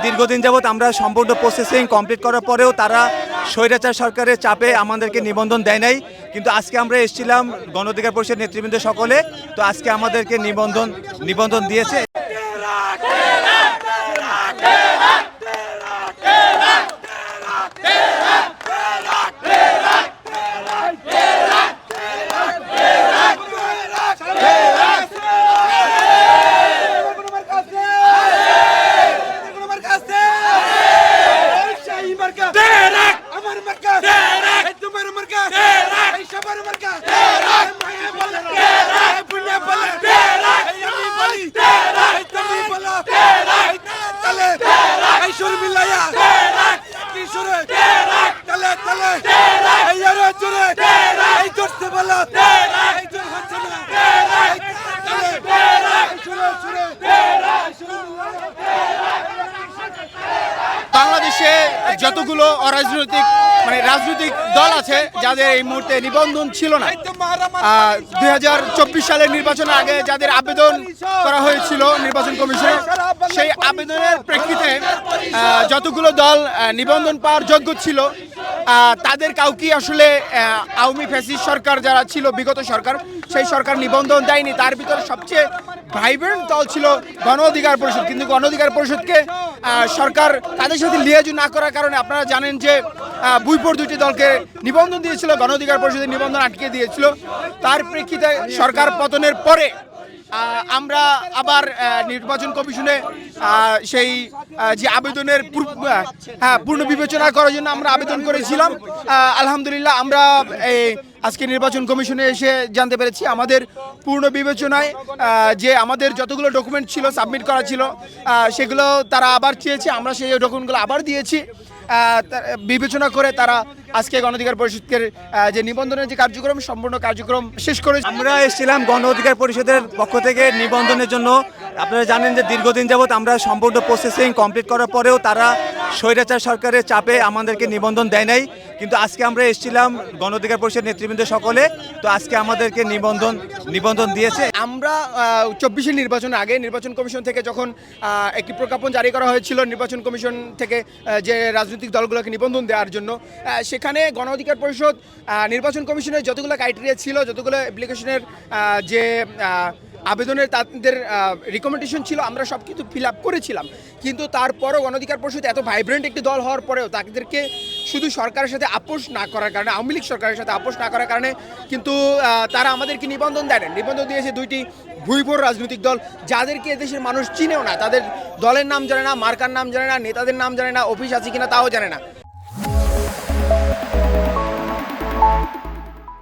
দীর্ঘদিন যাবৎ আমরা সম্পূর্ণ প্রসেসিং কমপ্লিট করার পরেও তারা স্বৈরাচার সরকারের চাপে আমাদেরকে নিবন্ধন দেয় নাই। কিন্তু আজকে আমরা এসেছিলাম গণ অধিকার পরিষদ নেতৃবৃন্দ সকলে, তো আজকে আমাদেরকে নিবন্ধন দিয়েছে। বাংলাদেশে যতগুলো অরাজনৈতিক রাজনৈতিক দল আছে যাদের এই মুহূর্তে নিবন্ধন ছিল না, 2024 সালের নির্বাচনের আগে যাদের আবেদন করা হয়েছিল নির্বাচন কমিশনে, সেই আবেদনের প্রেক্ষিতে যতগুলো দল নিবন্ধন পাওয়ার যোগ্য ছিল তাদের কাউকে আসলে আওয়ামী ফ্যাসিস্ট সরকার যারা ছিল, বিগত সরকার, সেই সরকার নিবন্ধন দেয়নি। তার ভিতরে সবচেয়ে ভাইব্রেন্ট দল ছিল গণ অধিকার পরিষদ। কিন্তু গণ অধিকার পরিষদকে সরকার তাদের সাথে লিয়াজু না করার কারণে আপনারা জানেন যে বুইপোর দুটি দলকে নিবন্ধন দিয়েছিল, গণ অধিকার পরিষদের নিবন্ধন আটকে দিয়েছিল। তার প্রেক্ষিতে সরকার পতনের পরে আমরা আবার নির্বাচন কমিশনে সেই যে আবেদনের পূর্ণ বিবেচনা করার জন্য আমরা আবেদন করেছিলাম। আলহামদুলিল্লাহ আমরা আজকে নির্বাচন কমিশনে এসে জানতে পেরেছি আমাদের পূর্ণ বিবেচনায় যে আমাদের যতগুলো ডকুমেন্ট ছিল সাবমিট করা ছিল সেগুলো তারা আবার চেয়েছে, আমরা সেই ডকুমেন্টগুলো আবার দিয়েছি। বিবেচনা করে তারা আজকে গণ অধিকার পরিষদের যে নিবন্ধনের যে কার্যক্রম, সম্পূর্ণ কার্যক্রম শেষ করে আমরা এসেছিলাম গণ অধিকার পরিষদের পক্ষ থেকে নিবন্ধনের জন্য। আপনারা জানেন যে দীর্ঘদিন যাবৎ আমরা সম্পূর্ণ প্রসেসিং কমপ্লিট করার পরেও তারা স্বৈরাচার সরকারের চাপে আমাদেরকে নিবন্ধন দেয় নাই। কিন্তু আজকে আমরা এসেছিলাম গণ অধিকার পরিষদ নেতৃবৃন্দ সকলে, তো আজকে আমাদেরকে নিবন্ধন দিয়েছে। আমরা 24-এর নির্বাচনের আগে নির্বাচন কমিশন থেকে যখন একটি প্রজ্ঞাপন জারি করা হয়েছিল নির্বাচন কমিশন থেকে যে রাজনৈতিক দলগুলোকে নিবন্ধন দেওয়ার জন্য, সেখানে গণ অধিকার পরিষদ নির্বাচন কমিশনের যতগুলো ক্রাইটেরিয়া ছিল, যতগুলো অ্যাপ্লিকেশনের যে আবেদনের তাদের রিকমেন্ডেশন ছিল, আমরা সব কিছু ফিল আপ করেছিলাম। কিন্তু তারপরও গণ অধিকার পরিষদ এত ভাইব্রেন্ট একটি দল হওয়ার পরেও তাদেরকে শুধু সরকারের সাথে আপোষ না করার কারণে, আওয়ামী লীগ সরকারের সাথে আপোষ না করার কারণে কিন্তু তারা আমাদেরকে নিবন্ধন দেয় না। নিবন্ধন দিয়েছে দুইটি ভুইভোর রাজনৈতিক দল, যাদেরকে এদেশের মানুষ চিনেও না, তাদের দলের নাম জানে না, মার্কার নাম জানে না, নেতাদের নাম জানে না, অফিস আছে কিনা তাও জানে না।